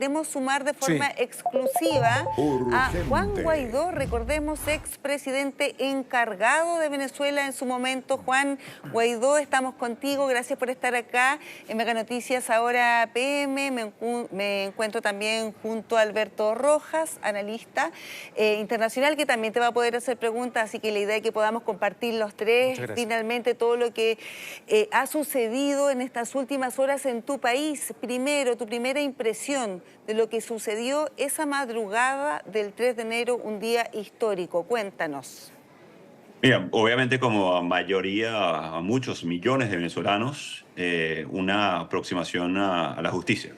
Queremos sumar de forma exclusiva a Juan Guaidó, recordemos, expresidente encargado de Venezuela en su momento. Juan Guaidó, estamos contigo, gracias por estar acá en Mega Noticias Ahora PM. Me encuentro también junto a Alberto Rojas, analista internacional, que también te va a poder hacer preguntas, así que la idea es que podamos compartir los tres finalmente todo lo que ha sucedido en estas últimas horas en tu país. Primero, tu primera impresión de lo que sucedió esa madrugada del 3 de enero, un día histórico. Cuéntanos. Mira, obviamente como a muchos millones de venezolanos, una aproximación a la justicia.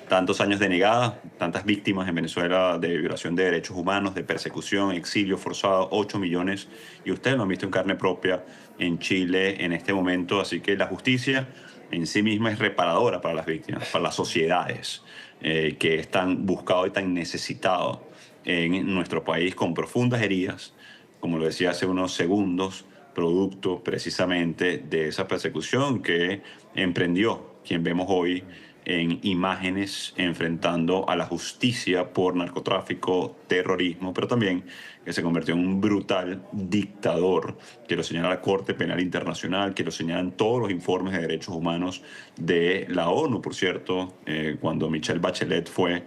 Tantos años de negada, tantas víctimas en Venezuela de violación de derechos humanos, de persecución, exilio forzado, 8 millones, y ustedes lo han visto en carne propia en Chile en este momento, así que la justicia en sí misma es reparadora para las víctimas, para las sociedades que están buscados y tan necesitados en nuestro país con profundas heridas, como lo decía hace unos segundos, producto precisamente de esa persecución que emprendió quien vemos hoy en imágenes enfrentando a la justicia por narcotráfico, terrorismo, pero también que se convirtió en un brutal dictador, que lo señala la Corte Penal Internacional, que lo señalan todos los informes de derechos humanos de la ONU, por cierto, cuando Michelle Bachelet fue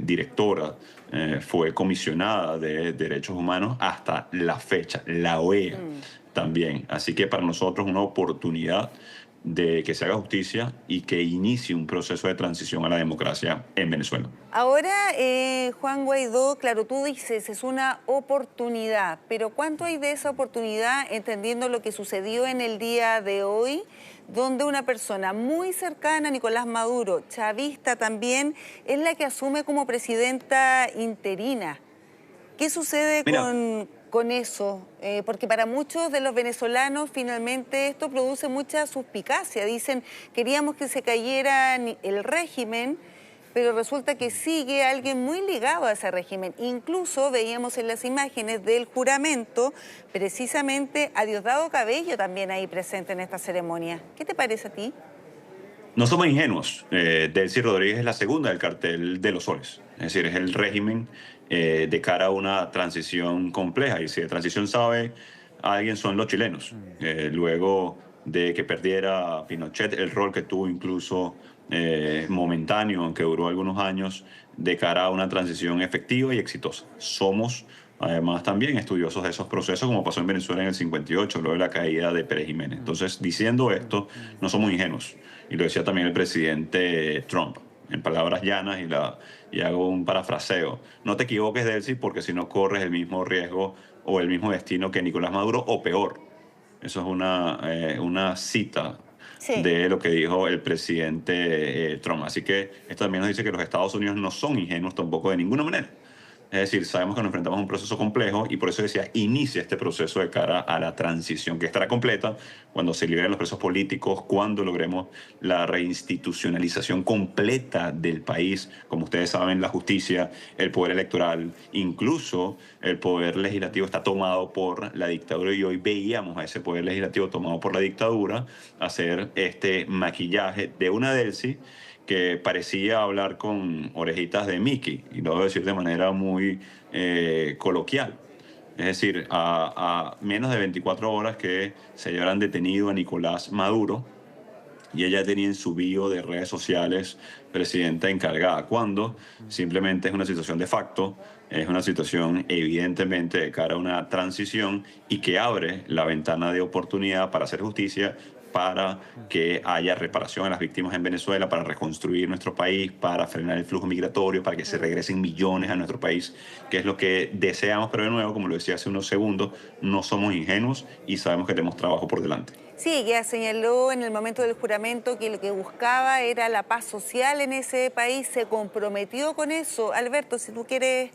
directora, fue comisionada de derechos humanos hasta la fecha, la OEA también. Así que para nosotros una oportunidad de que se haga justicia y que inicie un proceso de transición a la democracia en Venezuela. Ahora, Juan Guaidó, claro, tú dices, es una oportunidad, pero ¿cuánto hay de esa oportunidad entendiendo lo que sucedió en el día de hoy, donde una persona muy cercana a Nicolás Maduro, chavista también, es la que asume como presidenta interina? ¿Qué sucede con eso? Porque para muchos de los venezolanos finalmente esto produce mucha suspicacia. Dicen, queríamos que se cayera el régimen, pero resulta que sigue alguien muy ligado a ese régimen. Incluso veíamos en las imágenes del juramento precisamente a Diosdado Cabello también ahí presente en esta ceremonia. ¿Qué te parece a ti? No somos ingenuos. Delcy Rodríguez es la segunda del cartel de los soles. Es decir, es el régimen de cara a una transición compleja. Y si de transición sabe alguien, son los chilenos. Luego de que perdiera Pinochet, el rol que tuvo incluso momentáneo, aunque duró algunos años, de cara a una transición efectiva y exitosa. Somos además también estudiosos de esos procesos, como pasó en Venezuela en el 58, luego de la caída de Pérez Jiménez. Entonces, diciendo esto, no somos ingenuos. Y lo decía también el presidente Trump, en palabras llanas, y hago un parafraseo. No te equivoques, Delcy, porque si no corres el mismo riesgo o el mismo destino que Nicolás Maduro, o peor. Eso es una cita de lo que dijo el presidente Trump. Así que esto también nos dice que los Estados Unidos no son ingenuos tampoco de ninguna manera. Es decir, sabemos que nos enfrentamos a un proceso complejo y por eso decía, inicia este proceso de cara a la transición que estará completa cuando se liberen los presos políticos, cuando logremos la reinstitucionalización completa del país. Como ustedes saben, la justicia, el poder electoral, incluso el poder legislativo está tomado por la dictadura y hoy veíamos a ese poder legislativo tomado por la dictadura hacer este maquillaje de una Delcy que parecía hablar con orejitas de Mickey, y lo debo decir de manera muy coloquial. Es decir, a menos de 24 horas que se llevaran detenido a Nicolás Maduro, y ella tenía en su bio de redes sociales presidenta encargada, cuando simplemente es una situación de facto, es una situación evidentemente de cara a una transición y que abre la ventana de oportunidad para hacer justicia, para que haya reparación a las víctimas en Venezuela, para reconstruir nuestro país, para frenar el flujo migratorio, para que se regresen millones a nuestro país, que es lo que deseamos, pero de nuevo, como lo decía hace unos segundos, no somos ingenuos y sabemos que tenemos trabajo por delante. Sí, ella señaló en el momento del juramento que lo que buscaba era la paz social en ese país, se comprometió con eso. Alberto, si tú quieres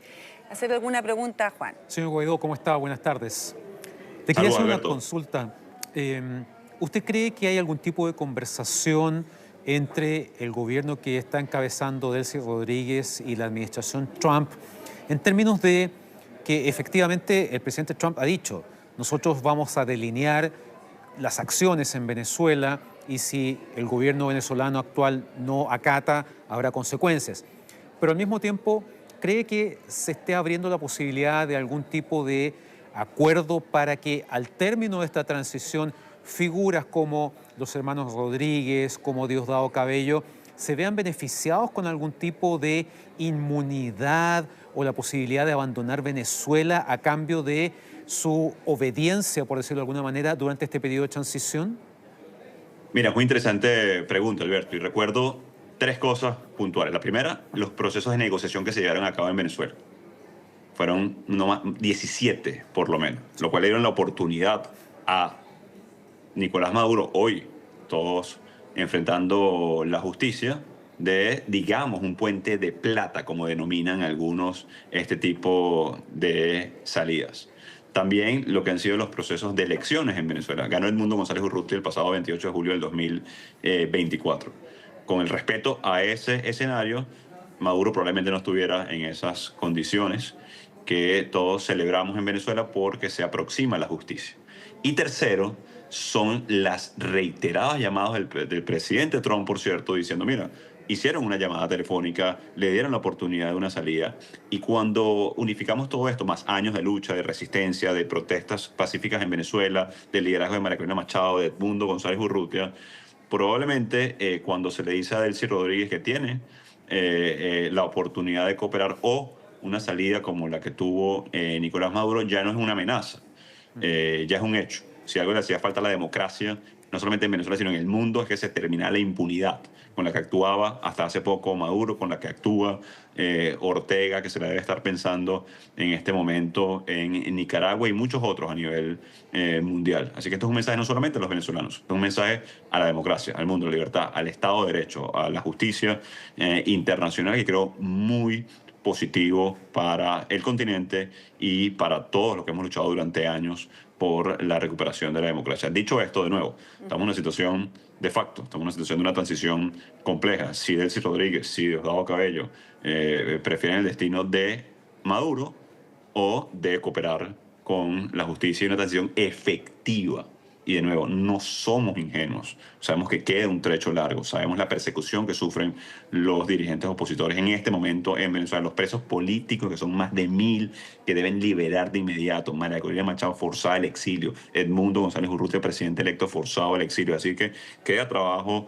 hacer alguna pregunta a Juan. Señor Guaidó, ¿cómo está? Buenas tardes. Te quería Saludos, hacer una Alberto. consulta. ¿Usted cree que hay algún tipo de conversación entre el gobierno que está encabezando Delcy Rodríguez y la administración Trump en términos de que efectivamente el presidente Trump ha dicho, nosotros vamos a delinear las acciones en Venezuela y si el gobierno venezolano actual no acata, habrá consecuencias. Pero al mismo tiempo, ¿cree que se esté abriendo la posibilidad de algún tipo de acuerdo para que al término de esta transición figuras como los hermanos Rodríguez, como Diosdado Cabello, se vean beneficiados con algún tipo de inmunidad o la posibilidad de abandonar Venezuela a cambio de su obediencia, por decirlo de alguna manera, durante este periodo de transición? Mira, es muy interesante pregunta, Alberto, y recuerdo tres cosas puntuales. La primera, los procesos de negociación que se llevaron a cabo en Venezuela. Fueron no más, 17 por lo menos, lo cual le dieron la oportunidad a Nicolás Maduro, hoy todos enfrentando la justicia, de, digamos, un puente de plata, como denominan algunos este tipo de salidas. También lo que han sido los procesos de elecciones en Venezuela. Ganó Edmundo González Urrutia el pasado 28 de julio del 2024. Con el respeto a ese escenario, Maduro probablemente no estuviera en esas condiciones que todos celebramos en Venezuela porque se aproxima la justicia. Y tercero, son las reiteradas llamadas del presidente Trump, por cierto, diciendo, mira, hicieron una llamada telefónica, le dieron la oportunidad de una salida, y cuando unificamos todo esto, más años de lucha, de resistencia, de protestas pacíficas en Venezuela, del liderazgo de María Corina Machado, de Edmundo González Urrutia, probablemente cuando se le dice a Delcy Rodríguez que tiene la oportunidad de cooperar o una salida como la que tuvo Nicolás Maduro, ya no es una amenaza, ya es un hecho. Si algo le hacía falta a la democracia, no solamente en Venezuela, sino en el mundo, es que se terminara la impunidad con la que actuaba hasta hace poco Maduro, con la que actúa Ortega, que se la debe estar pensando en este momento en Nicaragua y muchos otros a nivel mundial. Así que esto es un mensaje no solamente a los venezolanos, es un mensaje a la democracia, al mundo de la libertad, al Estado de Derecho, a la justicia internacional, que creo muy positivo para el continente y para todos los que hemos luchado durante años por la recuperación de la democracia. Dicho esto, de nuevo, estamos en una situación de facto, estamos en una situación de una transición compleja. Si Delcy Rodríguez, si Diosdado Cabello prefieren el destino de Maduro o de cooperar con la justicia y una transición efectiva. Y de nuevo, no somos ingenuos. Sabemos que queda un trecho largo. Sabemos la persecución que sufren los dirigentes opositores en este momento en Venezuela. Los presos políticos, que son más de 1000, que deben liberar de inmediato. María Corina Machado forzada al exilio. Edmundo González Urrutia, presidente electo, forzado al exilio. Así que queda trabajo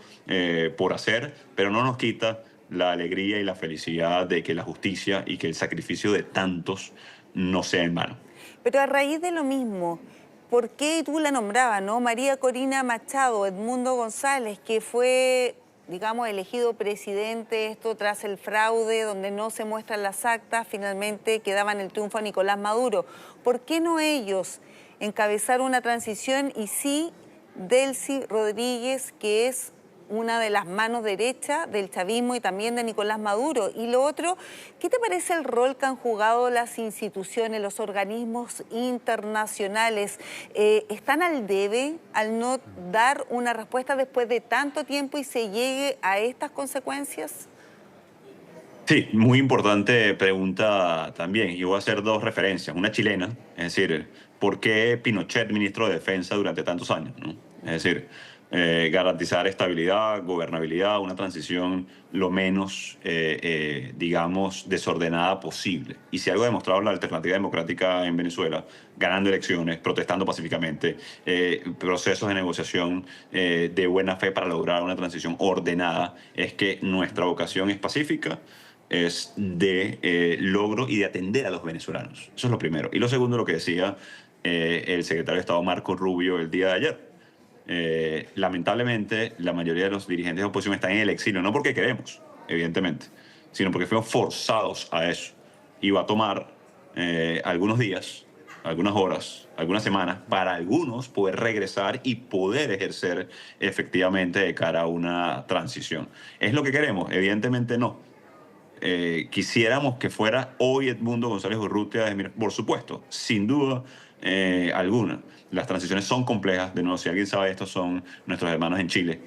por hacer, pero no nos quita la alegría y la felicidad de que la justicia y que el sacrificio de tantos no sea en vano. Pero a raíz de lo mismo, ¿por qué tú la nombrabas, no? María Corina Machado, Edmundo González, que fue, digamos, elegido presidente, esto tras el fraude, donde no se muestran las actas, finalmente que daban el triunfo a Nicolás Maduro. ¿Por qué no ellos encabezaron una transición y sí Delcy Rodríguez, que es una de las manos derechas del chavismo y también de Nicolás Maduro? Y lo otro, ¿qué te parece el rol que han jugado las instituciones, los organismos internacionales? ¿Están al debe al no dar una respuesta después de tanto tiempo y se llegue a estas consecuencias? Sí, muy importante pregunta también. Y voy a hacer dos referencias. Una chilena, es decir, ¿por qué Pinochet ministro de Defensa durante tantos años? ¿No? Es decir, garantizar estabilidad, gobernabilidad, una transición lo menos, digamos, desordenada posible. Y si algo ha demostrado la alternativa democrática en Venezuela, ganando elecciones, protestando pacíficamente, procesos de negociación de buena fe para lograr una transición ordenada, es que nuestra vocación es pacífica, es de logro y de atender a los venezolanos. Eso es lo primero. Y lo segundo, lo que decía el secretario de Estado Marco Rubio el día de ayer. Lamentablemente, la mayoría de los dirigentes de oposición están en el exilio, no porque queremos, evidentemente, sino porque fuimos forzados a eso. Y va a tomar algunos días, algunas horas, algunas semanas, para algunos poder regresar y poder ejercer efectivamente de cara a una transición. ¿Es lo que queremos? Evidentemente no. Quisiéramos que fuera hoy Edmundo González Urrutia, por supuesto, sin duda alguna. Las transiciones son complejas, de nuevo, si alguien sabe esto, son nuestros hermanos en Chile.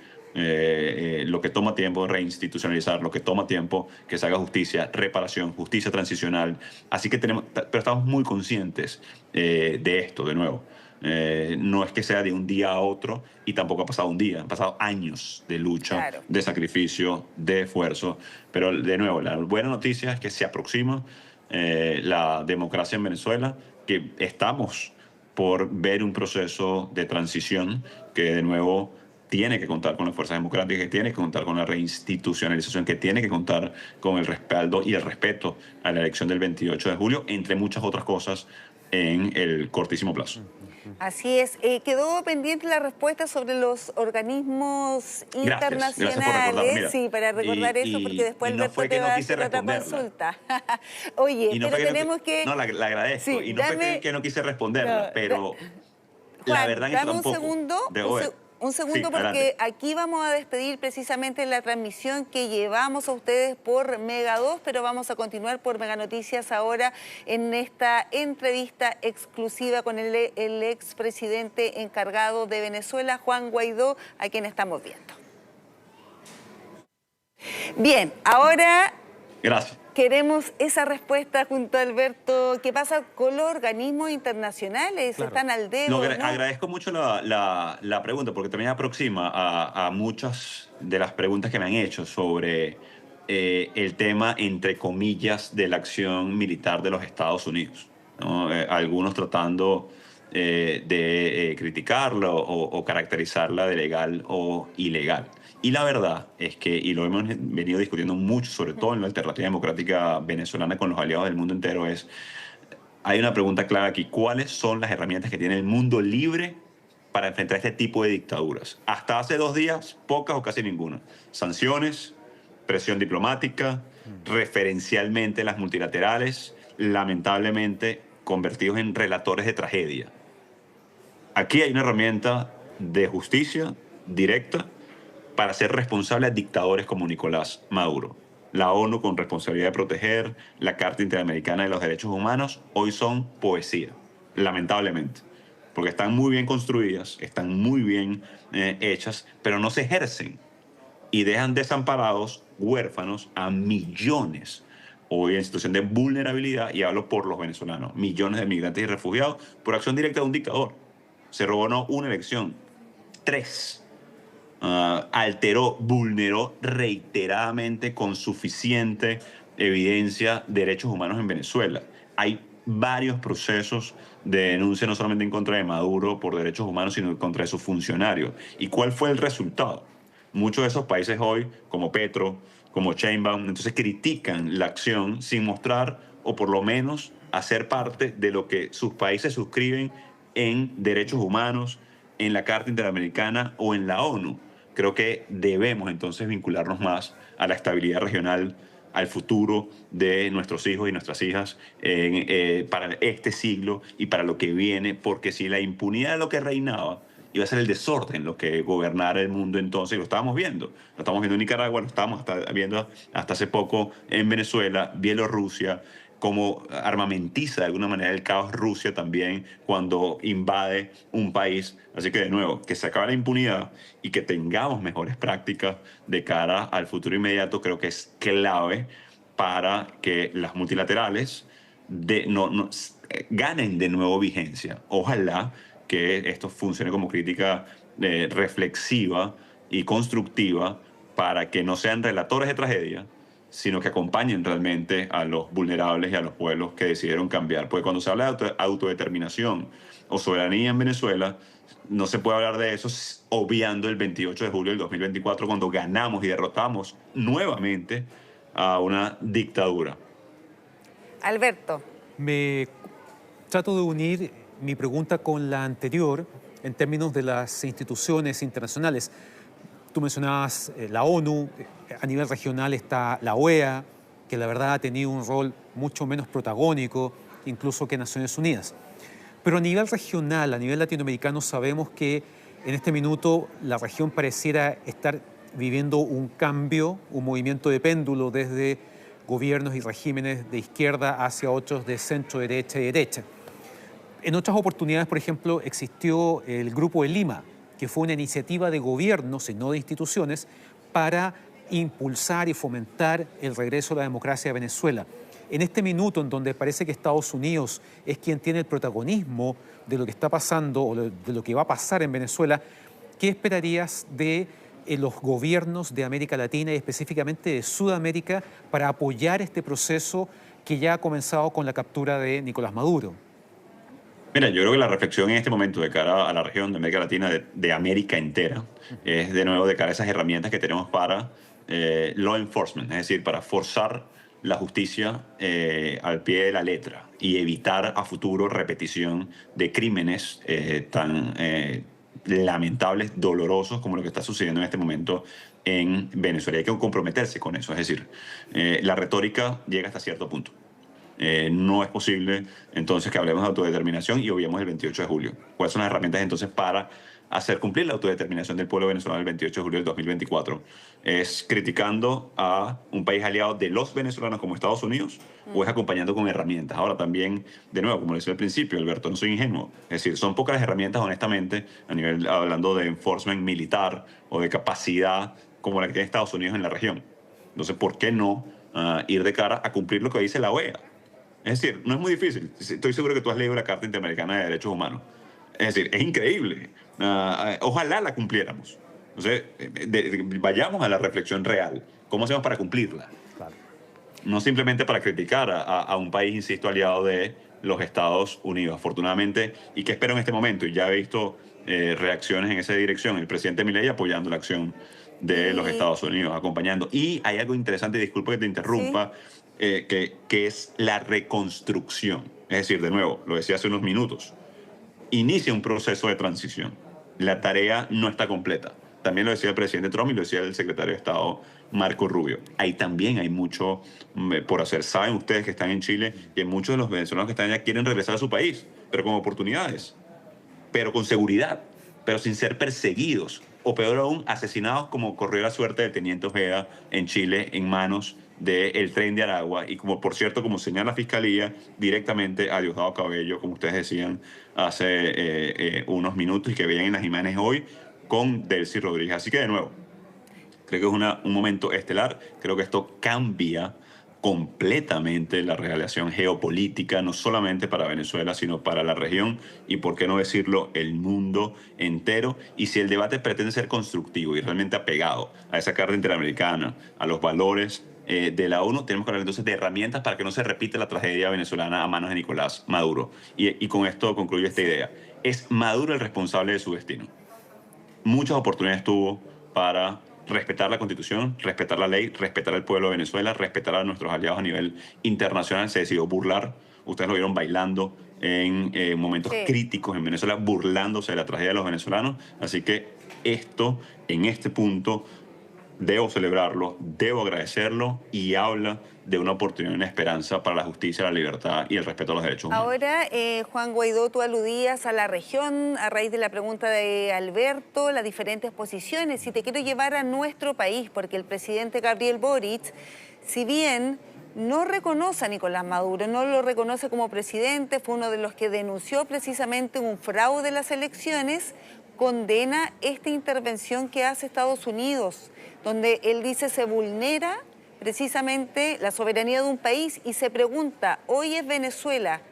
Lo que toma tiempo reinstitucionalizar, lo que toma tiempo que se haga justicia, reparación, justicia transicional. Así que tenemos, pero estamos muy conscientes de esto, de nuevo. No es que sea de un día a otro y tampoco ha pasado un día, han pasado años de lucha, Claro. de sacrificio, de esfuerzo. Pero de nuevo, la buena noticia es que se aproxima la democracia en Venezuela, que estamos por ver un proceso de transición que de nuevo tiene que contar con las fuerzas democráticas, que tiene que contar con la reinstitucionalización, que tiene que contar con el respaldo y el respeto a la elección del 28 de julio, entre muchas otras cosas en el cortísimo plazo. Así es. Quedó pendiente la respuesta sobre los organismos internacionales. Gracias por recordarlo. Mira, sí, para recordar eso, porque después no Alberto fue te que va no a quise hacer otra responderla. consulta. Oye, Y no pero fue tenemos que... No, la agradezco. Sí, y no fue que no quise responderla, no, pero la Juan, verdad es que dame un tampoco. segundo, un segundo, Sí, porque adelante. aquí vamos a despedir precisamente la transmisión que llevamos a ustedes por Mega 2, pero vamos a continuar por Mega Noticias ahora en esta entrevista exclusiva con el expresidente encargado de Venezuela, Juan Guaidó, a quien estamos viendo. Bien, ahora... Gracias. Queremos esa respuesta junto a Alberto. ¿Qué pasa con los organismos internacionales? Claro. ¿Están al dedo? No, ¿no? agradezco mucho la pregunta porque también aproxima a muchas de las preguntas que me han hecho sobre el tema, entre comillas, de la acción militar de los Estados Unidos, ¿no? Algunos tratando de criticarlo o caracterizarla de legal o ilegal. Y la verdad es que, y lo hemos venido discutiendo mucho, sobre todo en la alternativa democrática venezolana con los aliados del mundo entero, hay una pregunta clave aquí. ¿Cuáles son las herramientas que tiene el mundo libre para enfrentar este tipo de dictaduras? Hasta hace 2 días, pocas o casi ninguna. Sanciones, presión diplomática, referencialmente las multilaterales, lamentablemente convertidos en relatores de tragedia. Aquí hay una herramienta de justicia directa para ser responsable a dictadores como Nicolás Maduro. La ONU con responsabilidad de proteger, la Carta Interamericana de los Derechos Humanos, hoy son poesía, lamentablemente. Porque están muy bien construidas, están muy bien hechas, pero no se ejercen. Y dejan desamparados, huérfanos, a millones hoy en situación de vulnerabilidad, y hablo por los venezolanos, millones de migrantes y refugiados por acción directa de un dictador. Se robó no una elección, 3. Alteró, vulneró reiteradamente con suficiente evidencia derechos humanos en Venezuela. Hay varios procesos de denuncia no solamente en contra de Maduro por derechos humanos, sino en contra de sus funcionarios. ¿Y cuál fue el resultado? Muchos de esos países hoy, como Petro, como Sheinbaum, entonces critican la acción sin mostrar o por lo menos hacer parte de lo que sus países suscriben en derechos humanos, en la Carta Interamericana o en la ONU. Creo que debemos entonces vincularnos más a la estabilidad regional, al futuro de nuestros hijos y nuestras hijas para este siglo y para lo que viene, porque si la impunidad de lo que reinaba iba a ser el desorden lo que gobernara el mundo entonces, lo estábamos viendo. Lo estamos viendo en Nicaragua, lo estábamos viendo hasta hace poco en Venezuela, Bielorrusia, cómo armamentiza de alguna manera el caos Rusia también cuando invade un país. Así que de nuevo, que se acabe la impunidad y que tengamos mejores prácticas de cara al futuro inmediato, creo que es clave para que las multilaterales ganen de nuevo vigencia. Ojalá que esto funcione como crítica reflexiva y constructiva para que no sean relatores de tragedia, sino que acompañen realmente a los vulnerables y a los pueblos que decidieron cambiar. Porque cuando se habla de autodeterminación o soberanía en Venezuela, no se puede hablar de eso obviando el 28 de julio del 2024, cuando ganamos y derrotamos nuevamente a una dictadura. Alberto. Me trato de unir mi pregunta con la anterior en términos de las instituciones internacionales. Tú mencionabas la ONU, a nivel regional está la OEA, que la verdad ha tenido un rol mucho menos protagónico incluso que Naciones Unidas. Pero a nivel regional, a nivel latinoamericano, sabemos que en este minuto la región pareciera estar viviendo un cambio, un movimiento de péndulo desde gobiernos y regímenes de izquierda hacia otros de centro, derecha y derecha. En otras oportunidades, por ejemplo, existió el Grupo de Lima, que fue una iniciativa de gobiernos y no de instituciones para impulsar y fomentar el regreso a la democracia de Venezuela. en este minuto en donde parece que Estados Unidos es quien tiene el protagonismo de lo que está pasando o de lo que va a pasar en Venezuela, ¿qué esperarías de los gobiernos de América Latina y específicamente de Sudamérica para apoyar este proceso que ya ha comenzado con la captura de Nicolás Maduro? Mira, yo creo que la reflexión en este momento de cara a la región de América Latina, de América entera, es de nuevo de cara a esas herramientas que tenemos para law enforcement, es decir, para forzar la justicia al pie de la letra y evitar a futuro repetición de crímenes tan lamentables, dolorosos como lo que está sucediendo en este momento en Venezuela. Hay que comprometerse con eso, es decir, la retórica llega hasta cierto punto. No es posible entonces que hablemos de autodeterminación y obviemos el 28 de julio. ¿Cuáles son las herramientas entonces para hacer cumplir la autodeterminación del pueblo venezolano el 28 de julio del 2024? ¿Es criticando a un país aliado de los venezolanos como Estados Unidos o es acompañando con herramientas? Ahora también, de nuevo, como decía al principio, Alberto, no soy ingenuo. Es decir, son pocas las herramientas, honestamente, a nivel, hablando de enforcement militar o de capacidad como la que tiene Estados Unidos en la región. Entonces, ¿por qué no ir de cara a cumplir lo que dice la OEA? Es decir, no es muy difícil. Estoy seguro que tú has leído la Carta Interamericana de Derechos Humanos. Es decir, es increíble. Ojalá la cumpliéramos. Entonces, vayamos a la reflexión real. ¿Cómo hacemos para cumplirla? Claro. No simplemente para criticar a un país, insisto, aliado de los Estados Unidos. Afortunadamente, ¿y qué espero en este momento? Y ya he visto reacciones en esa dirección. El presidente Milei apoyando la acción de los Estados Unidos, acompañando. Y hay algo interesante, disculpa que te interrumpa, ¿sí? Que es la reconstrucción. Es decir, de nuevo, lo decía hace unos minutos, inicia un proceso de transición. La tarea no está completa. También lo decía el presidente Trump y lo decía el secretario de Estado Marco Rubio. Ahí también hay mucho por hacer. Saben ustedes que están en Chile que muchos de los venezolanos que están allá quieren regresar a su país, pero con oportunidades, pero con seguridad, pero sin ser perseguidos, o peor aún, asesinados como corrió la suerte del teniente Ojeda en Chile en manos del tren de Aragua y como por cierto, como señala la Fiscalía, directamente a Diosdado Cabello, como ustedes decían hace unos minutos y que veían en las imágenes hoy con Delcy Rodríguez. Así que de nuevo, creo que es un momento estelar, creo que esto cambia completamente la relación geopolítica, no solamente para Venezuela, sino para la región y, por qué no decirlo, el mundo entero. Y si el debate pretende ser constructivo y realmente apegado a esa Carta Interamericana, a los valores de la ONU, tenemos que hablar entonces de herramientas para que no se repita la tragedia venezolana a manos de Nicolás Maduro. Y con esto concluyo esta idea. Es Maduro el responsable de su destino. Muchas oportunidades tuvo para respetar la Constitución, respetar la ley, respetar al pueblo de Venezuela, respetar a nuestros aliados a nivel internacional. Se decidió burlar. Ustedes lo vieron bailando en momentos críticos en Venezuela, burlándose de la tragedia de los venezolanos. Así que esto, en este punto, debo celebrarlo, debo agradecerlo y habla de una oportunidad y una esperanza para la justicia, la libertad y el respeto a los derechos humanos. Ahora, Juan Guaidó, tú aludías a la región a raíz de la pregunta de Alberto, las diferentes posiciones. Y te quiero llevar a nuestro país, porque el presidente Gabriel Boric, si bien no reconoce a Nicolás Maduro, no lo reconoce como presidente, fue uno de los que denunció precisamente un fraude en las elecciones, condena esta intervención que hace Estados Unidos, donde él dice se vulnera precisamente la soberanía de un país y se pregunta, hoy es Venezuela,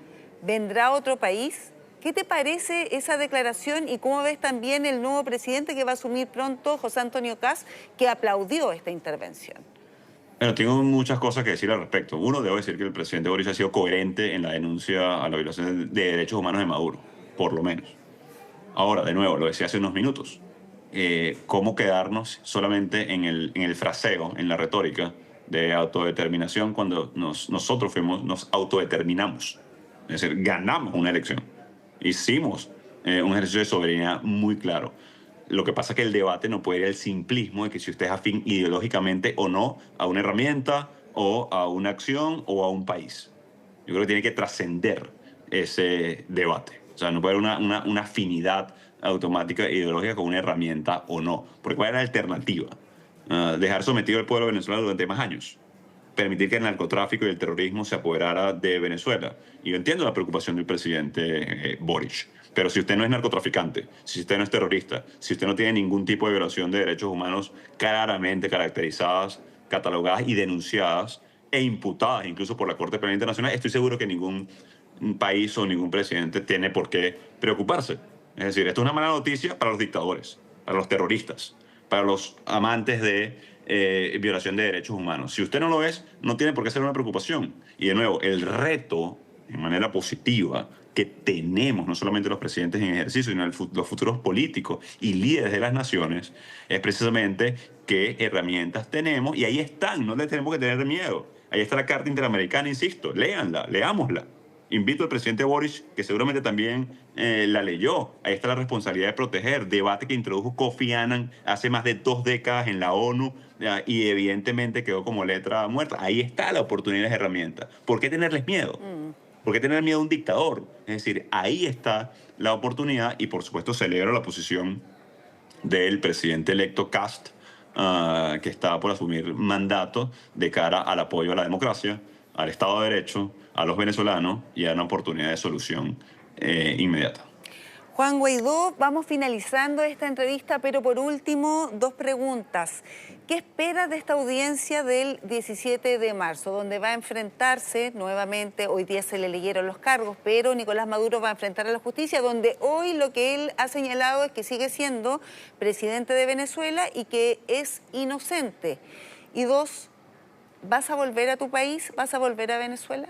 ¿vendrá otro país? ¿Qué te parece esa declaración y cómo ves también el nuevo presidente que va a asumir pronto, José Antonio Kast, que aplaudió esta intervención? Bueno, tengo muchas cosas que decir al respecto. Uno, debo decir que el presidente Boric ha sido coherente en la denuncia a la violación de derechos humanos de Maduro, por lo menos. Ahora, de nuevo, lo decía hace unos minutos, cómo quedarnos solamente en el fraseo, en la retórica de autodeterminación cuando nosotros nos autodeterminamos. Es decir, ganamos una elección. Hicimos un ejercicio de soberanía muy claro. Lo que pasa es que el debate no puede ir al simplismo de que si usted es afín ideológicamente o no a una herramienta o a una acción o a un país. Yo creo que tiene que trascender ese debate. O sea, no puede haber una afinidad automática e ideológica con una herramienta o no. Porque ¿cuál es la alternativa? Dejar sometido al pueblo venezolano durante más años. Permitir que el narcotráfico y el terrorismo se apoderara de Venezuela. Y yo entiendo la preocupación del presidente Boric. Pero si usted no es narcotraficante, si usted no es terrorista, si usted no tiene ningún tipo de violación de derechos humanos claramente caracterizadas, catalogadas y denunciadas, e imputadas incluso por la Corte Penal Internacional, estoy seguro que ningún país o ningún presidente tiene por qué preocuparse. Es decir, esto es una mala noticia para los dictadores, para los terroristas, para los amantes de violación de derechos humanos. Si usted no lo es, no tiene por qué ser una preocupación. Y de nuevo, el reto, de manera positiva, que tenemos, no solamente los presidentes en ejercicio, sino los futuros políticos y líderes de las naciones, es precisamente qué herramientas tenemos, y ahí están, no le tenemos que tener miedo. Ahí está la Carta Interamericana, insisto, léanla, leámosla. Invito al presidente Boric, que seguramente también la leyó. Ahí está la responsabilidad de proteger, debate que introdujo Kofi Annan hace más de 2 décadas en la ONU, y evidentemente quedó como letra muerta. Ahí está la oportunidad de las herramientas. ¿Por qué tenerles miedo? ¿Por qué tener miedo a un dictador? Es decir, ahí está la oportunidad, y por supuesto celebro la posición del presidente electo Kast, que está por asumir mandato de cara al apoyo a la democracia, al Estado de Derecho, a los venezolanos y a una oportunidad de solución inmediata. Juan Guaidó, vamos finalizando esta entrevista, pero por último, 2 preguntas. ¿Qué esperas de esta audiencia del 17 de marzo, donde va a enfrentarse nuevamente, hoy día se le leyeron los cargos, pero Nicolás Maduro va a enfrentar a la justicia, donde hoy lo que él ha señalado es que sigue siendo presidente de Venezuela y que es inocente? Y 2, ¿vas a volver a tu país? ¿Vas a volver a Venezuela?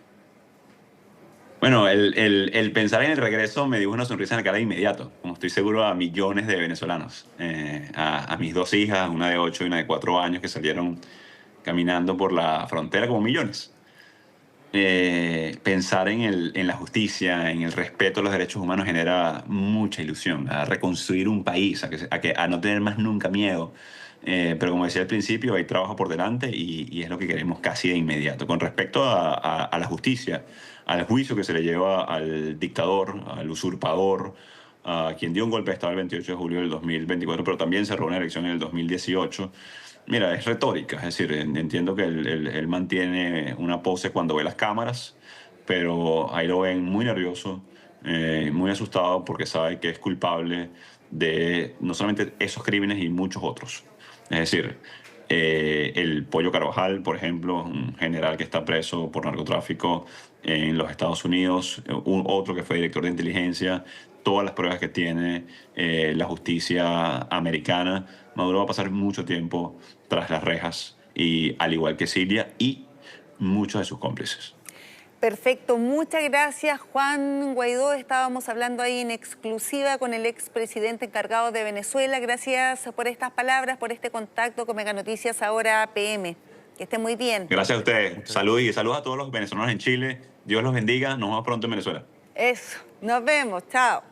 Bueno, el pensar en el regreso me dio una sonrisa en la cara de inmediato, como estoy seguro a millones de venezolanos. A mis 2 hijas, una de 8 y una de 4 años, que salieron caminando por la frontera como millones. Pensar en la justicia, en el respeto a los derechos humanos genera mucha ilusión, a reconstruir un país, a no tener más nunca miedo. Pero como decía al principio, hay trabajo por delante, y es lo que queremos casi de inmediato. Con respecto a la justicia, al juicio que se le lleva al dictador, al usurpador, a quien dio un golpe de Estado el 28 de julio del 2024, pero también cerró una elección en el 2018. Mira, es retórica, es decir, entiendo que él mantiene una pose cuando ve las cámaras, pero ahí lo ven muy nervioso, muy asustado, porque sabe que es culpable de no solamente esos crímenes y muchos otros. Es decir, el Pollo Carvajal, por ejemplo, un general que está preso por narcotráfico en los Estados Unidos, otro que fue director de inteligencia, todas las pruebas que tiene la justicia americana. Maduro va a pasar mucho tiempo tras las rejas, y al igual que Siria y muchos de sus cómplices. Perfecto, muchas gracias Juan Guaidó. Estábamos hablando ahí en exclusiva con el expresidente encargado de Venezuela. Gracias por estas palabras, por este contacto con Mega Noticias Ahora PM. Que esté muy bien. Gracias a ustedes. Salud, y saludos a todos los venezolanos en Chile. Dios los bendiga. Nos vemos pronto en Venezuela. Eso, nos vemos, chao.